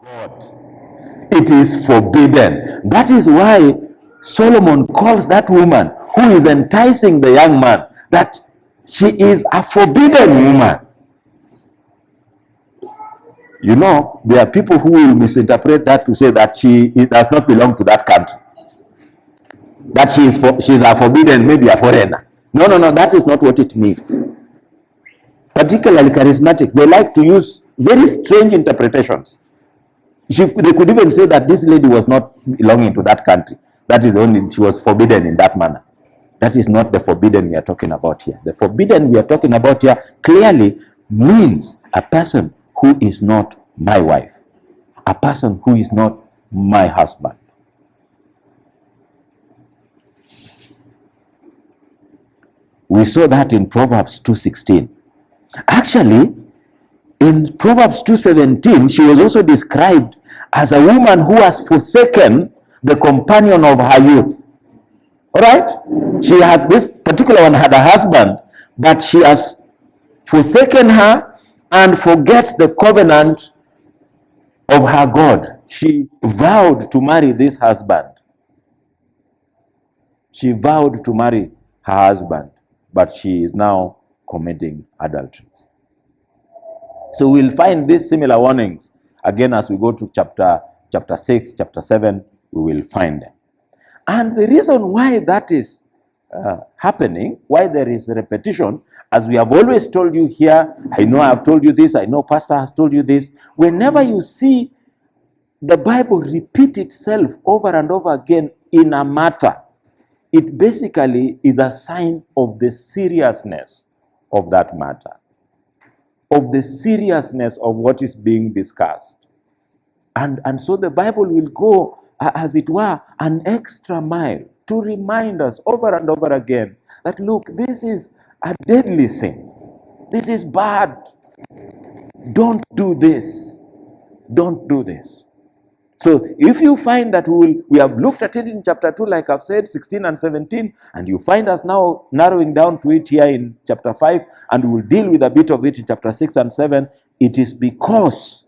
God. It is forbidden. That is why Solomon calls that woman who is enticing the young man that she is a forbidden woman. You know, there are people who will misinterpret that to say that it does not belong to that country. That she's a forbidden, maybe a foreigner. No, that is not what it means. Particularly charismatics, they like to use very strange interpretations. They could even say that this lady was not belonging to that country. That is only, she was forbidden in that manner. That is not the forbidden we are talking about here. The forbidden we are talking about here clearly means a person who is not my wife, a person who is not my husband. We saw that in Proverbs 2:16. Actually, in Proverbs 2:17, she was also described as a woman who has forsaken the companion of her youth. All right? She has, this particular one had a husband, but she has forsaken her and forgets the covenant of her God. She vowed to marry this husband. She vowed to marry her husband, but she is now committing adultery. So we'll find these similar warnings again as we go to chapter 6, chapter 7, we will find them. And the reason why that is happening, why there is repetition, as we have always told you here, I know I have told you this, I know Pastor has told you this, whenever you see the Bible repeat itself over and over again in a matter, it basically is a sign of the seriousness of that matter, of the seriousness of what is being discussed. And so the Bible will go, as it were, an extra mile to remind us over and over again that, look, this is a deadly sin. This is bad. Don't do this. Don't do this. So if you find that we have looked at it in chapter 2, like I've said, 16 and 17, and you find us now narrowing down to it here in chapter 5, and we will deal with a bit of it in chapter 6 and 7, it is because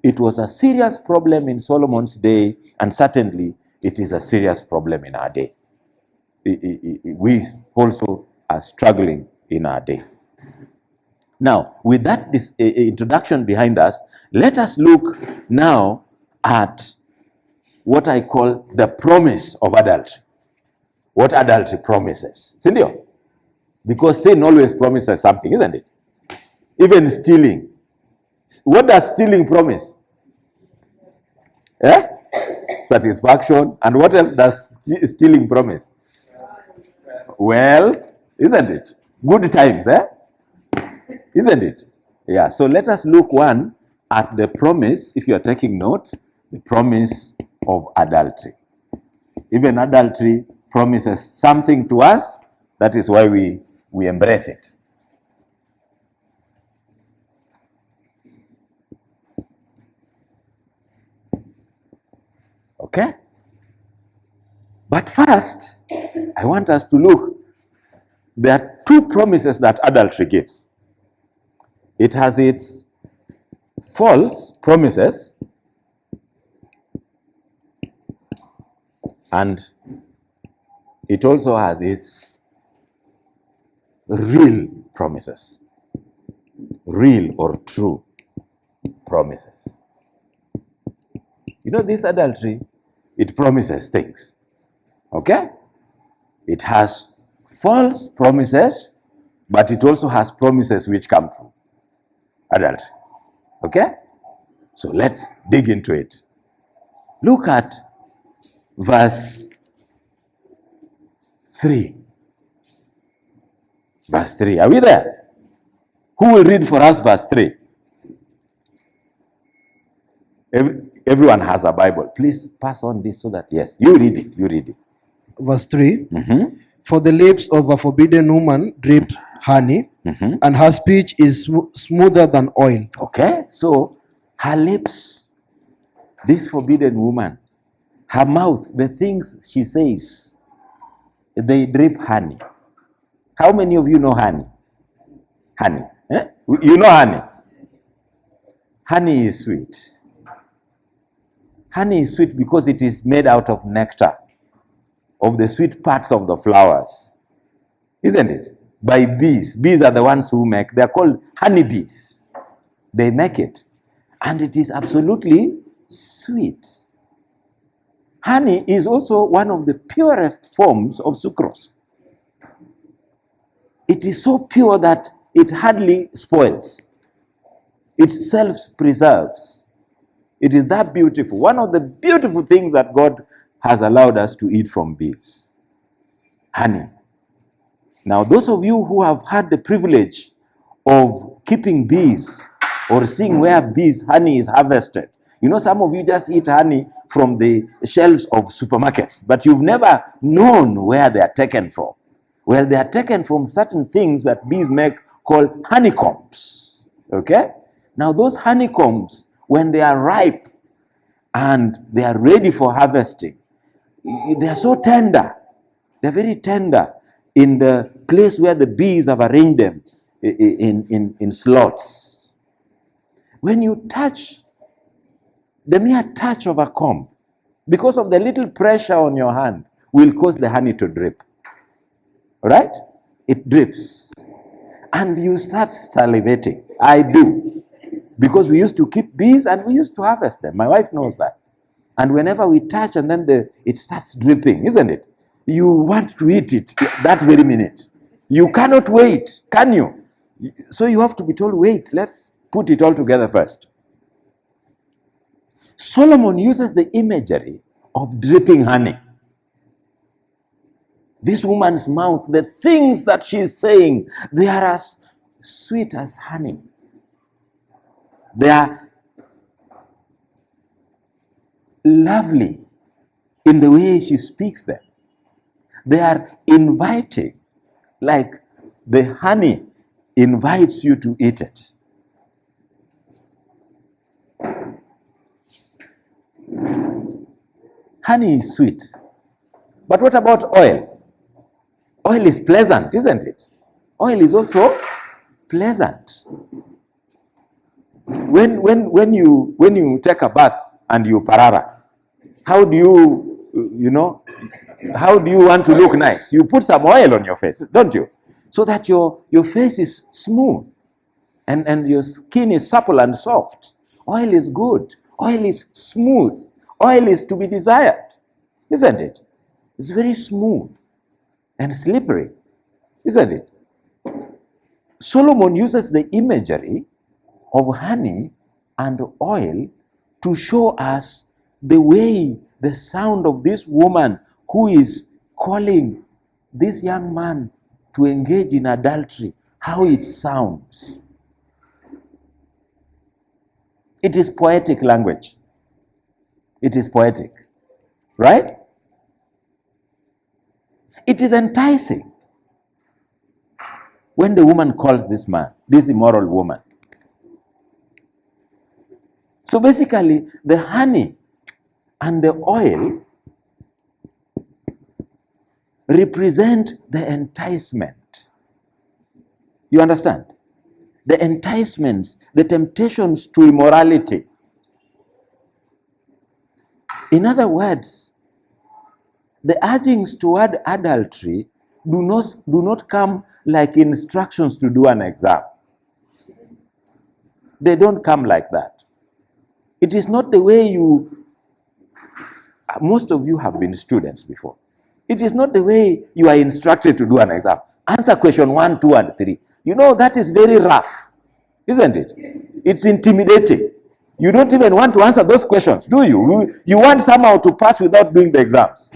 it was a serious problem in Solomon's day, and certainly it is a serious problem in our day. We also are struggling in our day. Now, with that introduction behind us, let us look now at what I call the promise of adultery. What adultery promises. Sindio? Because sin always promises something, isn't it? Even stealing. What does stealing promise? Eh? Satisfaction. And what else does stealing promise? Well, isn't it? Good times, eh? Isn't it? Yeah, so let us look one at the promise, if you are taking note, the promise of adultery. Even adultery promises something to us. That is why we embrace it. Okay? But first, I want us to look. There are two promises that adultery gives. It has its false promises and it also has its real promises. Real or true promises. You know, this adultery, it promises things. Okay? It has false promises, but it also has promises which come from adultery. Okay? So let's dig into it. Look at verse 3. Verse 3. Are we there? Who will read for us verse 3? Everyone has a Bible. Please pass on this so that, yes, you read it. You read it. Verse 3. For the lips of a forbidden woman drip honey, and her speech is smoother than oil. Okay, so her lips, this forbidden woman, her mouth, the things she says, they drip honey. How many of you know honey? Honey. Eh? You know honey? Honey is sweet. Honey is sweet because it is made out of nectar, of the sweet parts of the flowers. Isn't it? By bees. Bees are the ones who make. They're called honeybees. They make it. And it is absolutely sweet. Honey is also one of the purest forms of sucrose. It is so pure that it hardly spoils. It self-preserves. It is that beautiful. One of the beautiful things that God has allowed us to eat from bees. Honey. Now, those of you who have had the privilege of keeping bees or seeing where honey is harvested, you know, some of you just eat honey from the shelves of supermarkets, but you've never known where they are taken from. Well, they are taken from certain things that bees make called honeycombs. Okay? Now, those honeycombs, when they are ripe and they are ready for harvesting, they are so tender. They're very tender in the place where the bees have arranged them in slots. When you touch, the mere touch of a comb, because of the little pressure on your hand, will cause the honey to drip. Right? It drips. And you start salivating. I do. Because we used to keep bees and we used to harvest them. My wife knows that. And whenever we touch and then it starts dripping, isn't it? You want to eat it that very minute. You cannot wait, can you? So you have to be told, wait, let's put it all together first. Solomon uses the imagery of dripping honey. This woman's mouth, the things that she's saying, they are as sweet as honey. They are lovely in the way she speaks them. They are inviting, like the honey invites you to eat it. Honey is sweet. But what about oil? Oil is pleasant, isn't it? Oil is also pleasant. When you take a bath and you parara, how do you want to look nice? You put some oil on your face, don't you? So that your face is smooth and your skin is supple and soft. Oil is good. Oil is smooth. Oil is to be desired, isn't it? It's very smooth and slippery, isn't it? Solomon uses the imagery of honey and oil to show us the way, the sound of this woman who is calling this young man to engage in adultery, how it sounds. It is poetic language. It is poetic, right? It is enticing when the woman calls this man, this immoral woman. So basically, the honey and the oil represent the enticement. You understand? The enticements, the temptations to immorality. In other words, the urgings toward adultery do not come like instructions to do an exam. They don't come like that. It is not the way most of you have been students before. It is not the way you are instructed to do an exam. Answer question 1, 2, and 3. You know, that is very rough, isn't it? It's intimidating. You don't even want to answer those questions, do you? You want somehow to pass without doing the exams.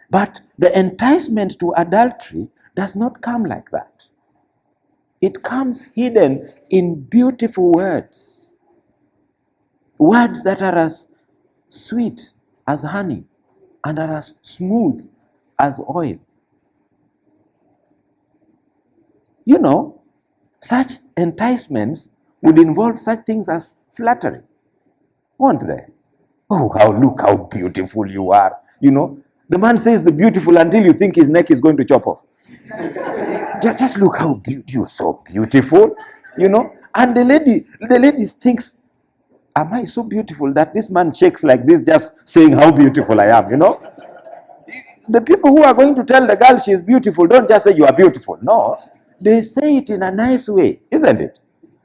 But the enticement to adultery does not come like that. It comes hidden in beautiful words. Words that are as sweet as honey and are as smooth as oil. You know, such enticements would involve such things as flattery, won't they? Oh, look how beautiful you are. You know, the man says the beautiful until you think his neck is going to chop off. Just look how you're so beautiful, you know. And the lady thinks, am I so beautiful that this man shakes like this just saying how beautiful I am, The people who are going to tell the girl she is beautiful don't just say you are beautiful. No, they say it in a nice way, isn't it?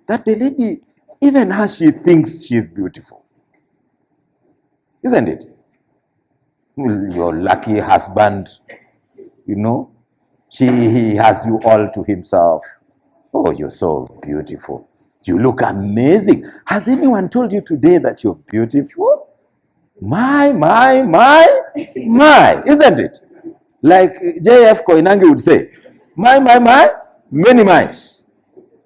That the lady, even as she thinks she is beautiful, isn't it? Your lucky husband, he has you all to himself. Oh, you're so beautiful. You look amazing. Has anyone told you today that you're beautiful? My, isn't it? Like J.F. Koinange would say, my, many miles.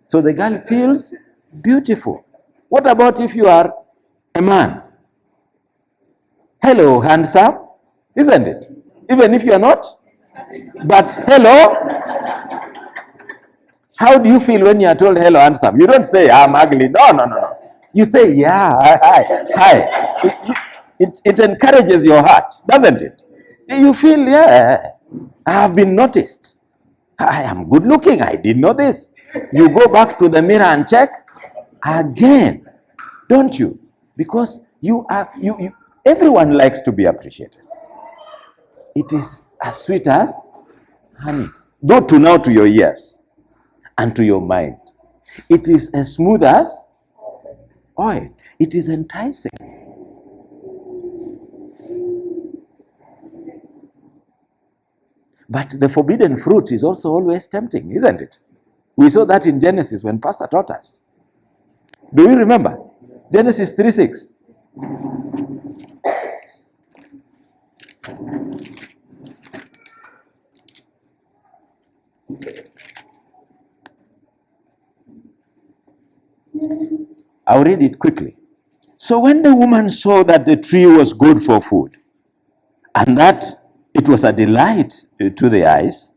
So the girl feels beautiful. What about if you are a man? Hello, handsome, isn't it? Even if you are not. But hello, how do you feel when you are told hello, handsome? You don't say, I'm ugly. No. You say, yeah, hi. It encourages your heart, doesn't it? You feel, yeah, I have been noticed. I am good looking. I didn't know this. You go back to the mirror and check again, don't you? Because everyone likes to be appreciated. It is as sweet as honey. Go to your ears and to your mind. It is as smooth as oil. It is enticing. But the forbidden fruit is also always tempting, isn't it? We saw that in Genesis when Pastor taught us. Do you remember? Genesis 3:6. I'll read it quickly. So when the woman saw that the tree was good for food, and that it was a delight to the eyes,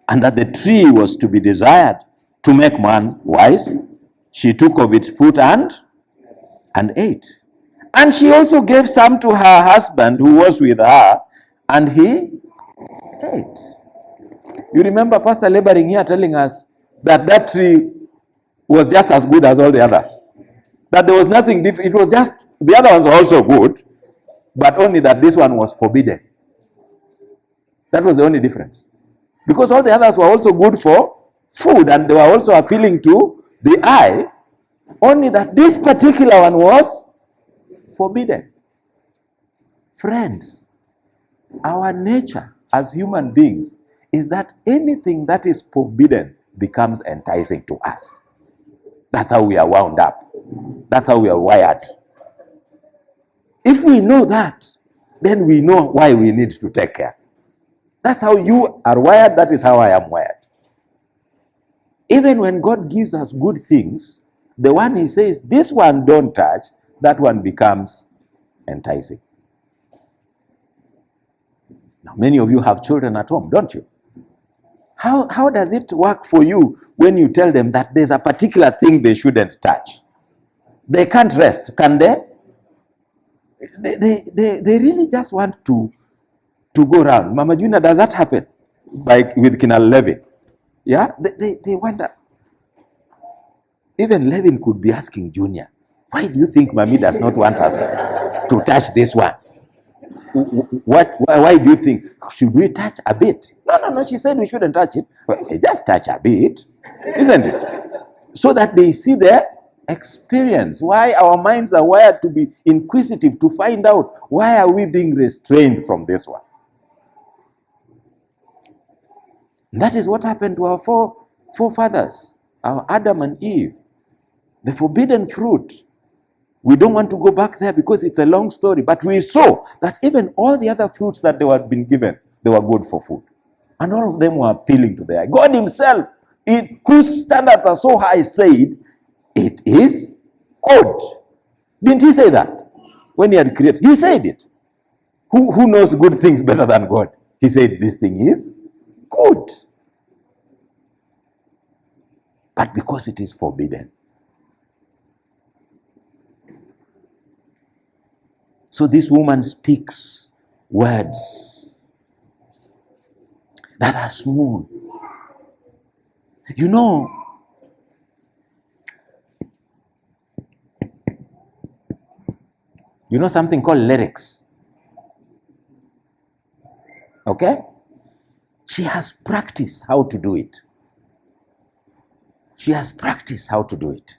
and that the tree was to be desired to make man wise, she took of its fruit and ate. And she also gave some to her husband who was with her, and he ate. You remember Pastor laboring here telling us that tree was just as good as all the others. That there was nothing different. It was just, the other ones were also good, but only that this one was forbidden. That was the only difference. Because all the others were also good for food and they were also appealing to the eye, only that this particular one was forbidden. Friends, our nature as human beings is that anything that is forbidden becomes enticing to us. That's how we are wound up. That's how we are wired. If we know that, then we know why we need to take care. That's how you are wired. That is how I am wired. Even when God gives us good things, the one he says, this one don't touch, that one becomes enticing. Now, many of you have children at home, don't you? How does it work for you when you tell them that there's a particular thing they shouldn't touch? They can't rest, can they? They really just want to go around. Mama Juna, does that happen? Like with Kinal Levin? Yeah? They wonder. Even Levin could be asking Junior, why do you think Mommy does not want us to touch this one? Why do you think? Should we touch a bit? No, she said we shouldn't touch it. Well, just touch a bit, isn't it? So that they see their experience. Why our minds are wired to be inquisitive, to find out why are we being restrained from this one. And that is what happened to our forefathers, our Adam and Eve. The forbidden fruit. We don't want to go back there because it's a long story, but we saw that even all the other fruits that they had been given, they were good for food. And all of them were appealing to the eye. God himself, whose standards are so high, said, it is good. Didn't he say that? When he had created, he said it. Who knows good things better than God? He said, this thing is good. But because it is forbidden. So this woman speaks words that are smooth. You know, You know something called lyrics. Okay? She has practiced how to do it. She has practiced how to do it.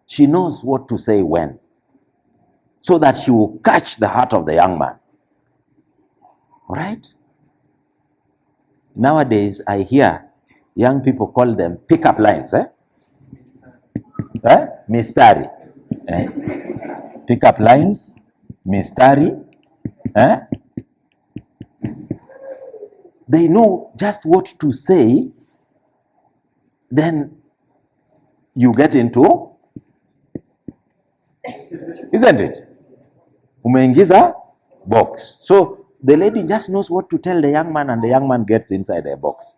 She knows what to say when, so that she will catch the heart of the young man. All right? Nowadays, I hear young people call them pick-up lines. Mistari. Pick-up lines, mistari. They know just what to say, then you get into, isn't it? Umeingiza box. So the lady just knows what to tell the young man, and the young man gets inside the box.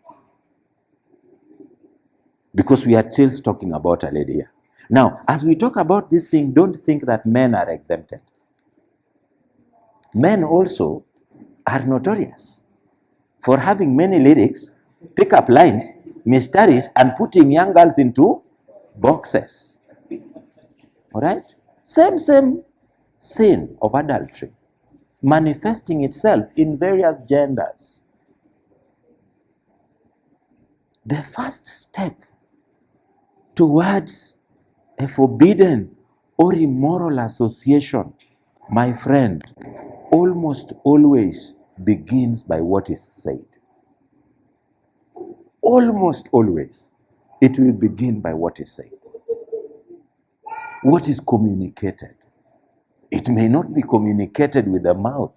Because we are still talking about a lady here. Now, as we talk about this thing, don't think that men are exempted. Men also are notorious for having many lyrics, pick-up lines, mysteries, and putting young girls into boxes. All right? Same sin of adultery, manifesting itself in various genders. The first step towards a forbidden or immoral association, my friend, almost always begins by what is said. Almost always, it will begin by what is said. What is communicated. It may not be communicated with the mouth.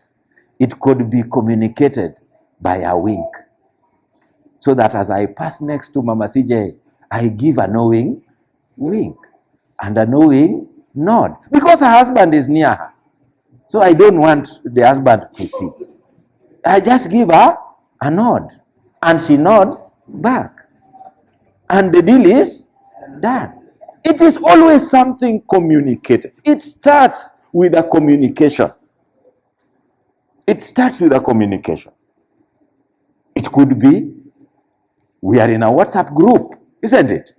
It could be communicated by a wink. So that as I pass next to Mama CJ, I give a knowing wink and a knowing nod. Because her husband is near her. So I don't want the husband to see. I just give her a nod. And she nods back. And the deal is done. It is always something communicated. It starts with a communication. It starts with a communication. It could be, we are in a WhatsApp group, isn't it?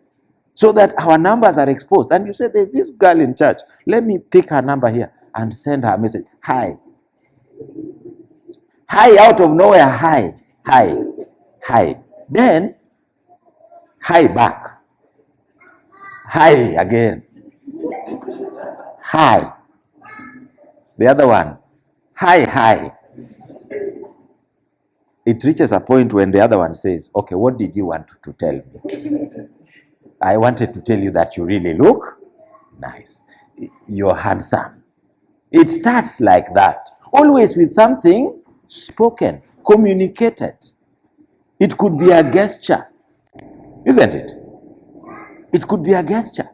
So that our numbers are exposed. And you say, there's this girl in church. Let me pick her number here and send her a message. Hi. Hi out of nowhere. Hi. Hi. Hi. Then, hi back. Hi again. Hi. The other one. Hi. It reaches a point when the other one says, okay, what did you want to tell me? I wanted to tell you that you really look nice. You're handsome. It starts like that. Always with something spoken, communicated. It could be a gesture, isn't it? It could be a gesture.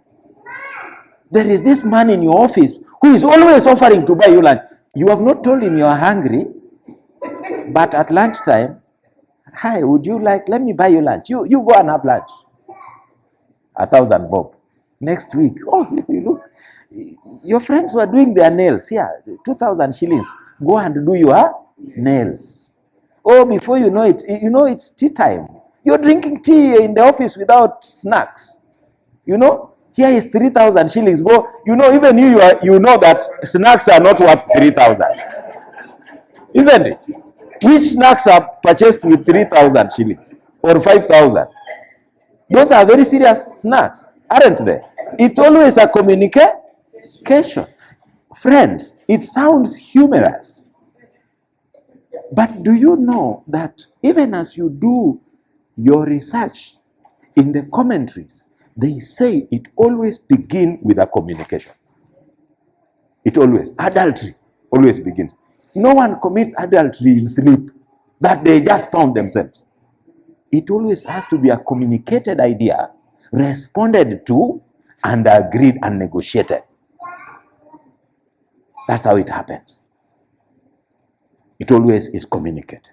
There is this man in your office who is always offering to buy you lunch. You have not told him you are hungry, but at lunchtime, hi, would you like, let me buy you lunch. You go and have lunch. 1,000 bob. Next week, oh, you look, your friends were doing their nails. Here, 2,000 shillings. Go and do your nails. Oh, before you know it, it's tea time. You're drinking tea in the office without snacks. Here is 3,000 shillings. Go, even you know that snacks are not worth 3,000. Isn't it? Which snacks are purchased with 3,000 shillings or 5,000? Those are very serious snacks, aren't they? It's always a communication. Friends, it sounds humorous. But do you know that even as you do your research in the commentaries, they say it always begins with a communication. Adultery always begins. No one commits adultery in sleep that they just found themselves. It always has to be a communicated idea, responded to, and agreed and negotiated. That's how it happens. It always is communicated.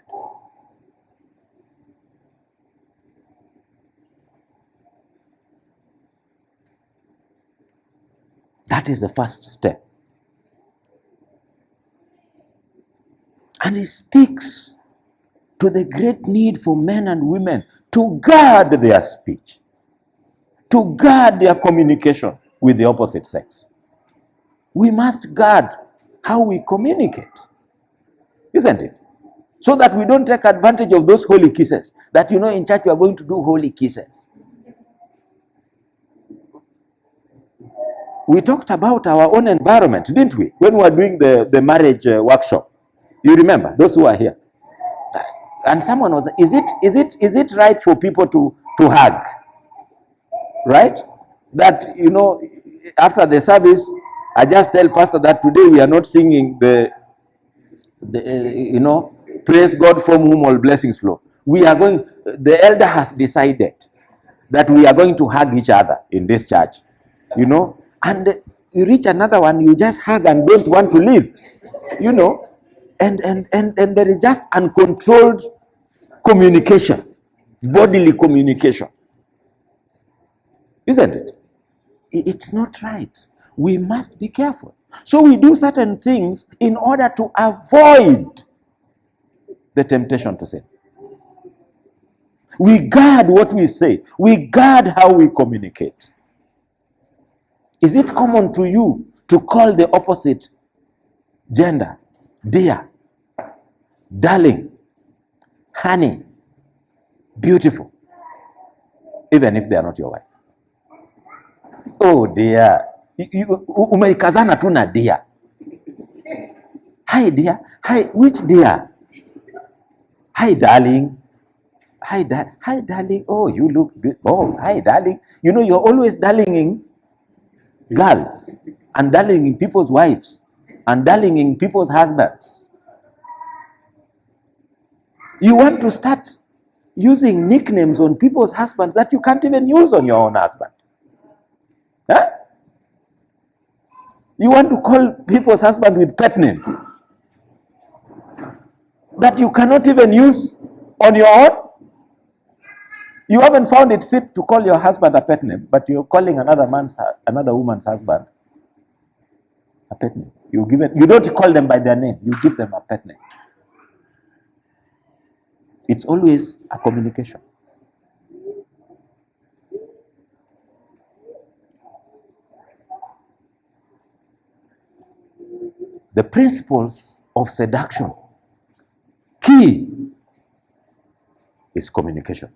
That is the first step. And it speaks to the great need for men and women to guard their speech, to guard their communication with the opposite sex. We must guard how we communicate, isn't it? So that we don't take advantage of those holy kisses. That, in church we are going to do holy kisses. We talked about our own environment, didn't we? When we were doing the marriage workshop. You remember, those who are here. And someone was, is it right for people to hug? Right? That, after the service, I just tell pastor that today we are not singing the praise God from whom all blessings flow. The elder has decided that we are going to hug each other in this church, and you reach another one, you just hug and don't want to leave, and there is just uncontrolled communication, bodily communication, isn't it? It's not right. We must be careful. So we do certain things in order to avoid the temptation to sin. We guard what we say. We guard how we communicate. Is it common to you to call the opposite gender dear, darling, honey, beautiful, even if they are not your wife? Oh dear, umeikazana tu na dear. Hi dear, hi, which dear? Hi darling. Hi darling. Oh, you look good. Oh, hi darling. You're always darlinging girls and darlinging people's wives and darlinging people's husbands. You want to start using nicknames on people's husbands that you can't even use on your own husband. Huh? You want to call people's husband with pet names that you cannot even use on your own. You haven't found it fit to call your husband a pet name, but you're calling another woman's husband a pet name. You don't call them by their name, you give them a pet name. It's always a communication. The principles of seduction, key is communication.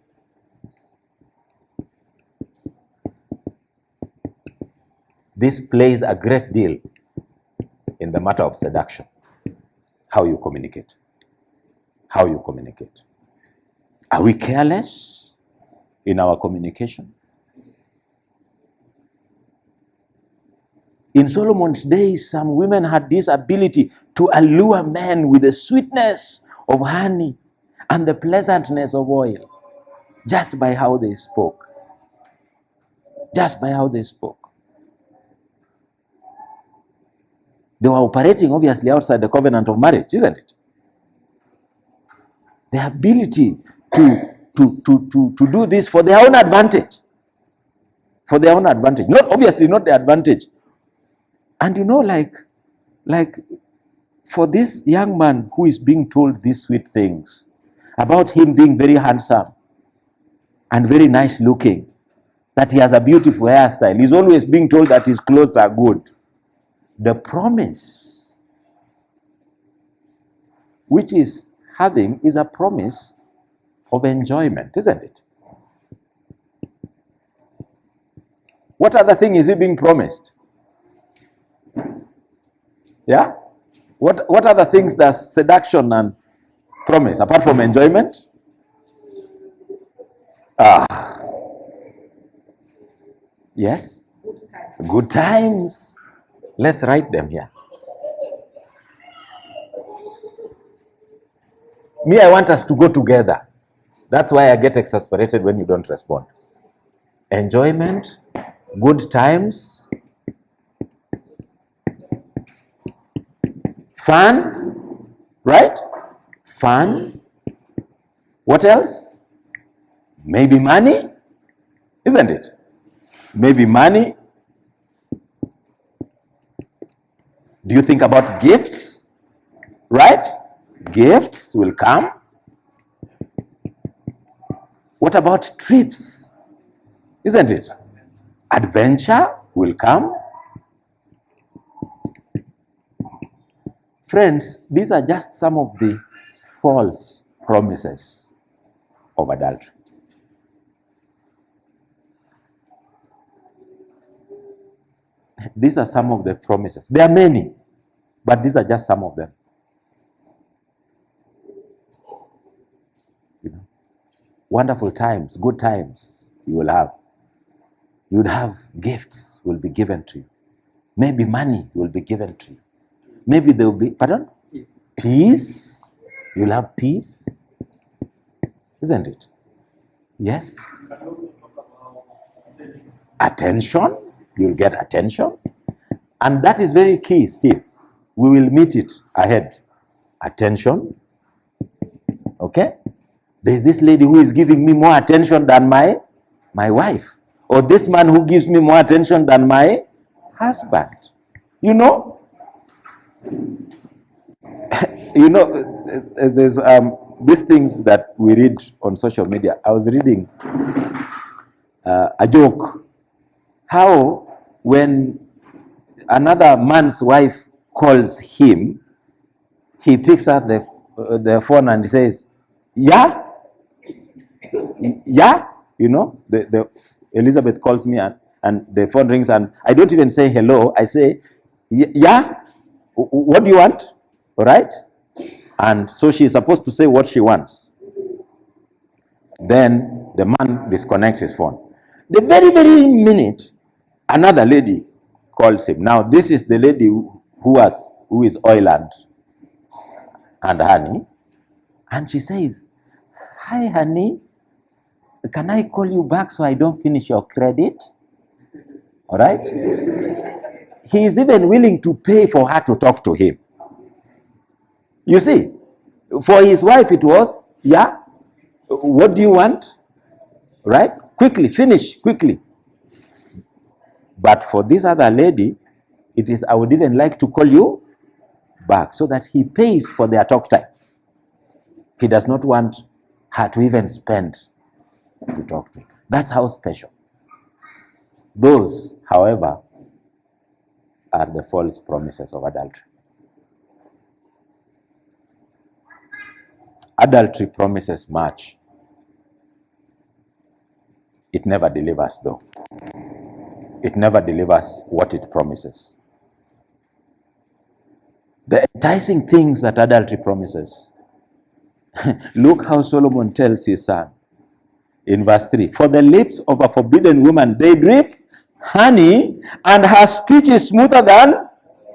This plays a great deal in the matter of seduction. How you communicate. How you communicate. Are we careless in our communication? In Solomon's days, some women had this ability to allure men with the sweetness of honey and the pleasantness of oil, just by how they spoke. Just by how they spoke. They were operating obviously outside the covenant of marriage, isn't it? The ability to do this for their own advantage. For their own advantage. Not the advantage. And like for this young man who is being told these sweet things about him being very handsome and very nice looking, that he has a beautiful hairstyle, he's always being told that his clothes are good. The promise which is having is a promise of enjoyment, isn't it? What other thing is he being promised? Yeah? What other things does seduction and promise, apart from enjoyment? Yes? Good times. Let's write them here. Me, I want us to go together. That's why I get exasperated when you don't respond. Enjoyment, good times, fun, right? Fun. What else? Maybe money, isn't it? Maybe money. Do you think about gifts? Right? Gifts will come. What about trips? Isn't it? Adventure will come. Friends, these are just some of the false promises of adultery. These are some of the promises. There are many, but these are just some of them. Wonderful times, good times you will have. You would have gifts will be given to you. Maybe money will be given to you. Maybe there will be, pardon? Peace. You'll have peace. Isn't it? Yes? Attention. You'll get attention. And that is very key, Steve. We will meet it ahead. Attention. Okay? There's this lady who is giving me more attention than my wife. Or this man who gives me more attention than my husband. You know? There's these things that we read on social media. I was reading a joke. How when another man's wife calls him, he picks up the phone and says, yeah? Yeah? You know, the Elizabeth calls me and the phone rings and I don't even say hello. I say, yeah? What do you want? All right? And so she's supposed to say what she wants. Then the man disconnects his phone. The very, very minute, another lady calls him. Now, this is the lady who is oil and honey. And she says, hi, honey. Can I call you back so I don't finish your credit? All right? He is even willing to pay for her to talk to him. You see, for his wife it was, yeah, what do you want? Right? Quickly, finish, quickly. But for this other lady, it is, I would even like to call you back so that he pays for their talk time. He does not want her to even spend to talk to him. That's how special. Those, however, are the false promises of adultery. Adultery promises much. It never delivers, though. It never delivers what it promises. The enticing things that adultery promises. Look how Solomon tells his son in verse 3. For the lips of a forbidden woman, they drip honey, and her speech is smoother than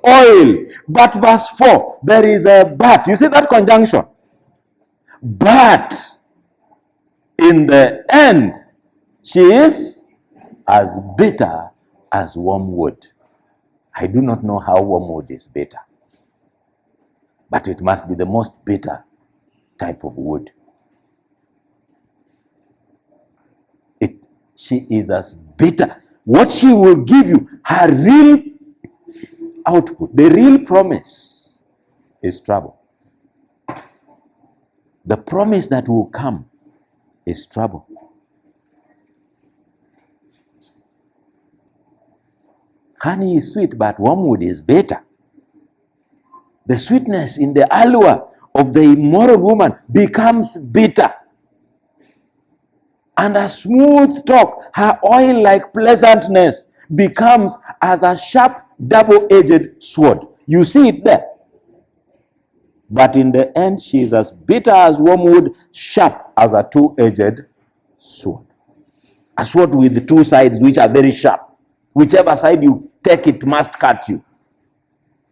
oil. But verse 4, there is a but. You see that conjunction? But in the end, she is as bitter as wormwood. I do not know how wormwood is bitter, but it must be the most bitter type of wood. She is as bitter. What she will give you, her real output, the real promise is trouble. The promise that will come is trouble. Honey is sweet, but wormwood is bitter. The sweetness in the allure of the immoral woman becomes bitter. And a smooth talk, her oil-like pleasantness, becomes as a sharp, double-edged sword. You see it there. But in the end, she is as bitter as wormwood, sharp as a two-edged sword. A sword with the two sides which are very sharp. Whichever side you take, it must cut you.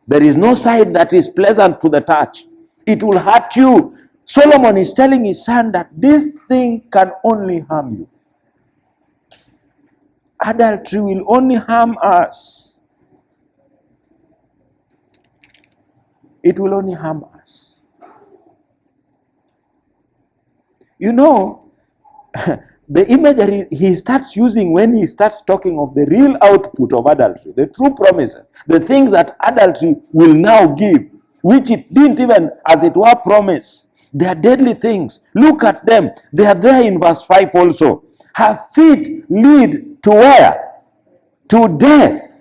There is no side that is pleasant to the touch. It will hurt you. Solomon is telling his son that this thing can only harm you. Adultery will only harm us. It will only harm us. You know, the imagery he starts using when he starts talking of the real output of adultery, the true promises, the things that adultery will now give, which it didn't even, as it were, promise. They are deadly things. Look at them. They are there in verse 5 also. Her feet lead to where? To death.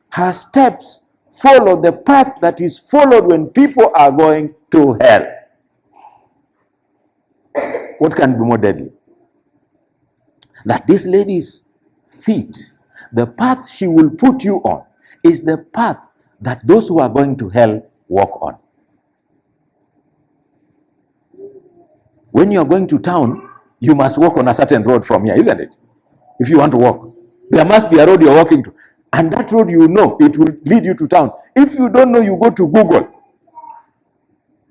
Her steps follow the path that is followed when people are going to hell. What can be more deadly? That this lady's feet, the path she will put you on, is the path that those who are going to hell walk on. When you are going to town, you must walk on a certain road from here, isn't it? If you want to walk, there must be a road you're walking to. And that road, you know, it will lead you to town. If you don't know, you go to Google.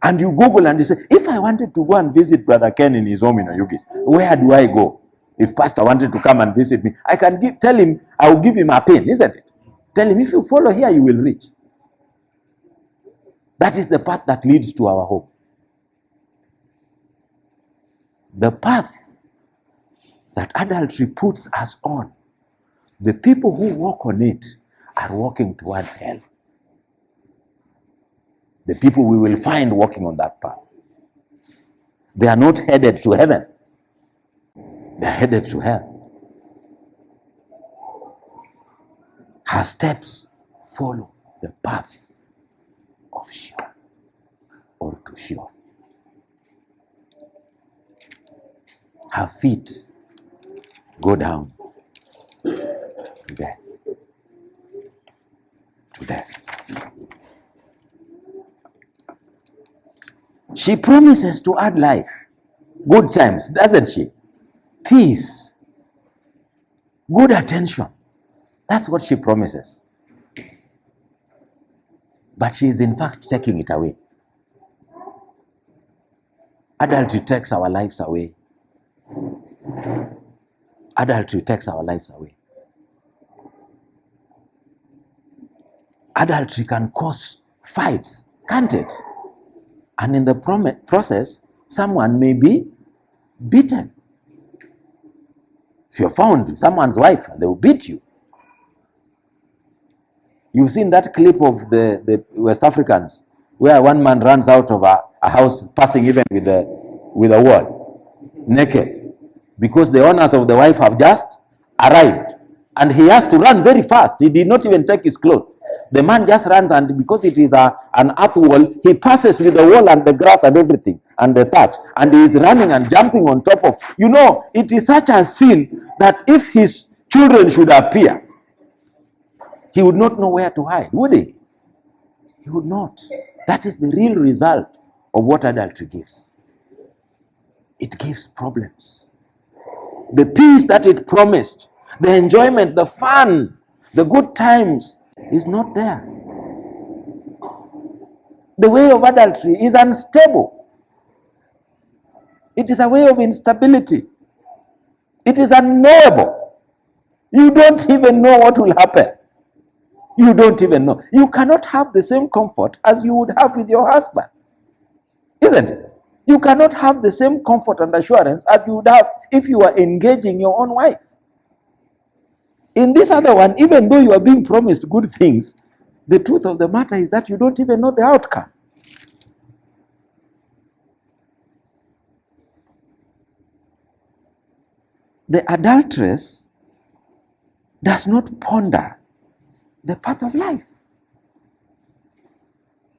And you Google and you say, if I wanted to go and visit Brother Ken in his home in Oyugis, where do I go? If Pastor wanted to come and visit me, I can tell him, I will give him a pin, isn't it? Tell him, if you follow here, you will reach. That is the path that leads to our home. The path that adultery puts us on, the people who walk on it are walking towards hell. The people we will find walking on that path, they are not headed to heaven. They are headed to hell. Her steps follow the path of Sheol or to Sheol. Her feet go down to death. To death. She promises to add life, good times, doesn't she? Peace, good attention. That's what she promises. But she is in fact taking it away. Adultery takes our lives away. Adultery takes our lives away. Adultery can cause fights, can't it? And in the process, someone may be beaten. If you're found someone's wife, they will beat you. You've seen that clip of the West Africans where one man runs out of a house, passing even with a wall, naked, because the owners of the wife have just arrived. And he has to run very fast. He did not even take his clothes. The man just runs, and because it is an earth wall, he passes with the wall and the grass and everything and the thatch, and he is running and jumping on top of. You know, it is such a sin that if his children should appear, he would not know where to hide, would he? He would not. That is the real result of what adultery gives. It gives problems. The peace that it promised, the enjoyment, the fun, the good times is not there. The way of adultery is unstable. It is a way of instability. It is unknowable. You don't even know what will happen. You don't even know. You cannot have the same comfort as you would have with your husband. Isn't it? You cannot have the same comfort and assurance as you would have if you were engaging your own wife. In this other one, even though you are being promised good things, the truth of the matter is that you don't even know the outcome. The adulteress does not ponder the path of life.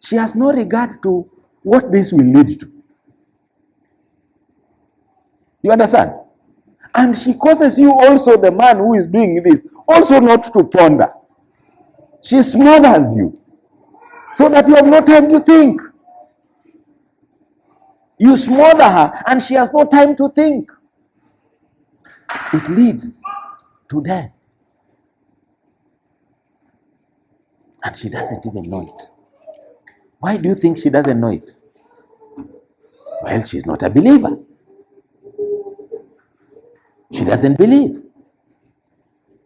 She has no regard to what this will lead to. You understand? And she causes you also, the man who is doing this, also not to ponder. She smothers you so that you have no time to think. You smother her and she has no time to think. It leads to death. And she doesn't even know it. Why do you think she doesn't know it? Well, she's not a believer. She doesn't believe.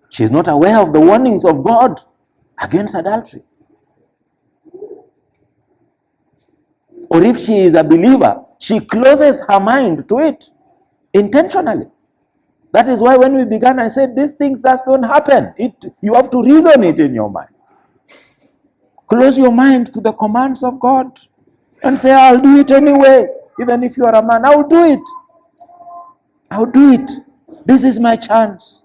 She's not aware of the warnings of God against adultery. Or if she is a believer, she closes her mind to it intentionally. That is why when we began, I said these things just don't happen. You have to reason it in your mind. Close your mind to the commands of God and say, I'll do it anyway. Even if you are a man, I'll do it. I'll do it. This is my chance.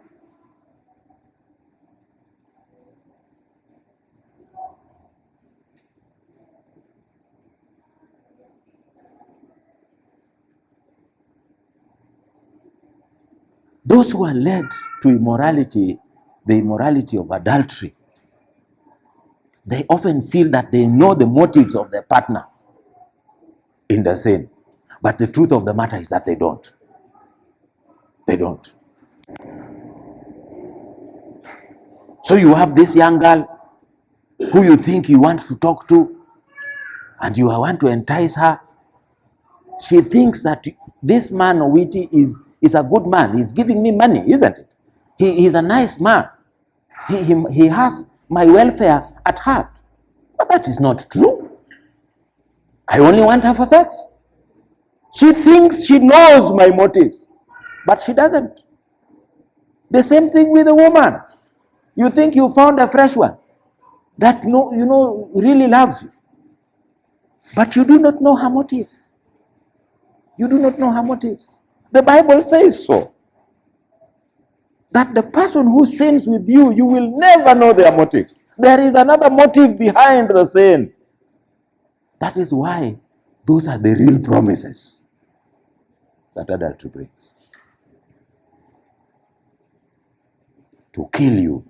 those who are led to immorality, the immorality of adultery, they often feel that they know the motives of their partner in the sin. But the truth of the matter is that they don't. They don't. So you have this young girl who you think you want to talk to, and you want to entice her. She thinks that this man, Owiti, is a good man. He's giving me money, isn't it? He's a nice man. He has my welfare at heart. But that is not true. I only want her for sex. She thinks she knows my motives, but she doesn't. The same thing with a woman. You think you found a fresh one that really loves you, but you do not know her motives. You do not know her motives. The Bible says so. That the person who sins with you, you will never know their motives. There is another motive behind the sin. That is why those are the real promises that adultery brings. To kill you,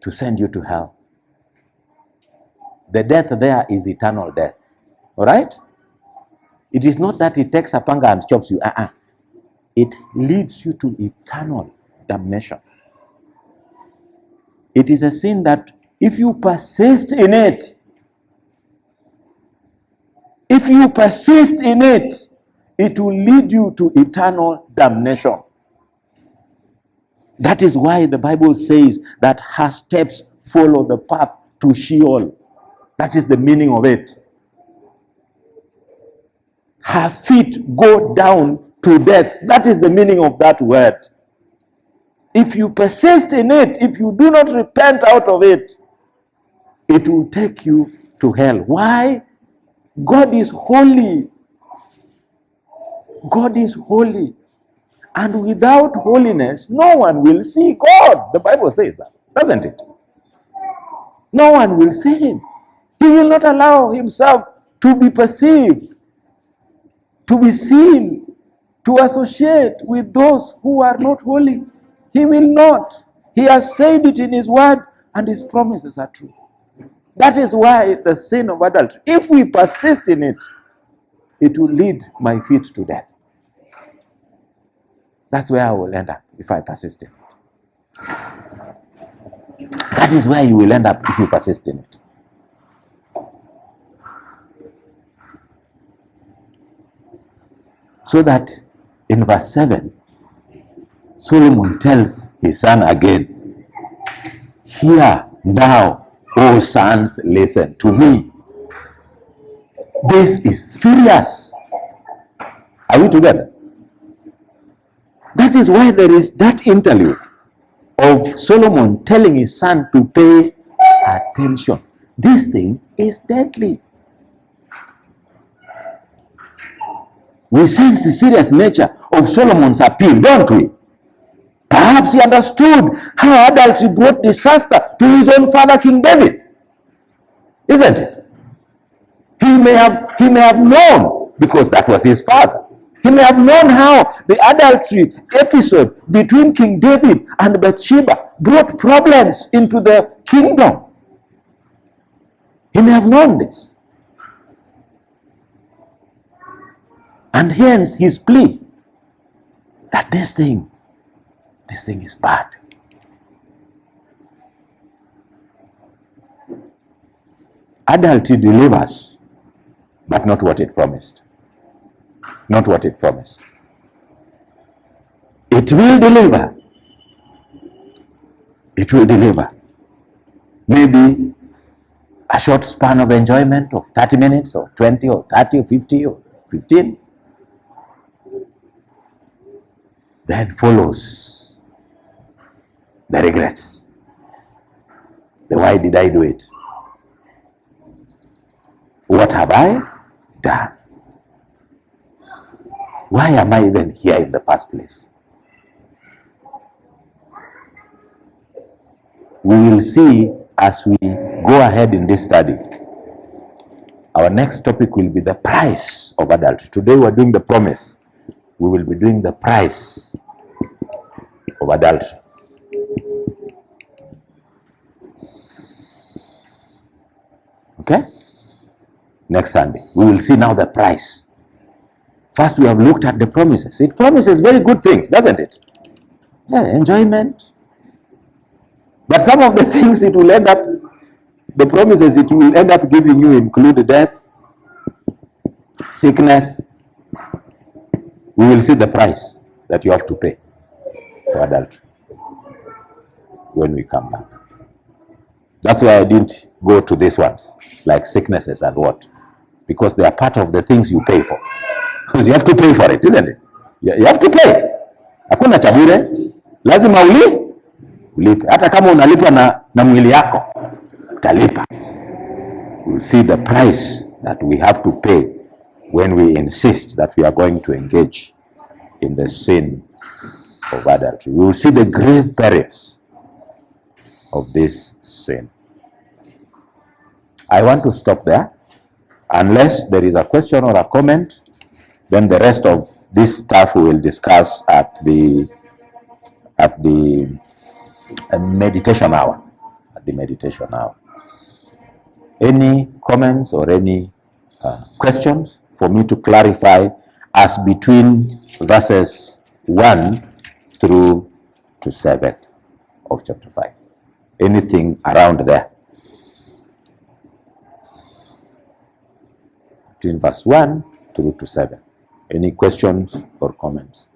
to send you to hell. The death there is eternal death. All right? It is not that it takes a panga and chops you. It leads you to eternal damnation. It is a sin that if you persist in it, it will lead you to eternal damnation. That is why the Bible says that her steps follow the path to Sheol. That is the meaning of it. Her feet go down to death. That is the meaning of that word. If you persist in it, if you do not repent out of it, it will take you to hell. Why? God is holy. God is holy. And without holiness, no one will see God. The Bible says that, doesn't it? No one will see him. He will not allow himself to be perceived, to be seen, to associate with those who are not holy. He will not. He has said it in his word, and his promises are true. That is why the sin of adultery, if we persist in it, it will lead my feet to death. That's where I will end up if I persist in it. That is where you will end up if you persist in it. So that in verse 7, Solomon tells his son again, "Hear now, O sons, listen to me." This is serious. Are we together? That is why there is that interlude of Solomon telling his son to pay attention. This thing is deadly. We sense the serious nature of Solomon's appeal, don't we? Perhaps he understood how adultery brought disaster to his own father, King David. Isn't it? He may have known, because that was his father. He may have known how the adultery episode between King David and Bathsheba brought problems into the kingdom. He may have known this. And hence his plea that this thing is bad. Adultery delivers, but not what it promised. Not what it promised. It will deliver. It will deliver. Maybe a short span of enjoyment of 30 minutes or 20 or 30 or 50 or 15. Then follows the regrets. Why did I do it? What have I done? Why am I even here in the first place? We will see as we go ahead in this study. Our next topic will be the price of adultery. Today we're doing the promise. we will be doing the price of adultery. Okay? Next Sunday, we will see now the price. First, we have looked at the promises. It promises very good things, doesn't it? Yeah, enjoyment. But some of the things it will end up, the promises it will end up giving you include death, sickness. We will see the price that you have to pay for adultery when we come back. That's why I didn't go to these ones, like sicknesses and what. Because they are part of the things you pay for. Because you have to pay for it, isn't it? You have to pay. Hakuna cha bure. Lazima ulipe. Hata kama unalipa na mwili yako, utalipa. We'll see the price that we have to pay when we insist that we are going to engage in the sin of adultery. We will see the grave perils of this sin. I want to stop there. Unless there is a question or a comment, then the rest of this stuff we will discuss at the meditation hour. At the meditation hour. Any comments or any questions for me to clarify as between verses 1 through to 7 of chapter 5? Anything around there? Between verse 1 through to 7. Any questions or comments?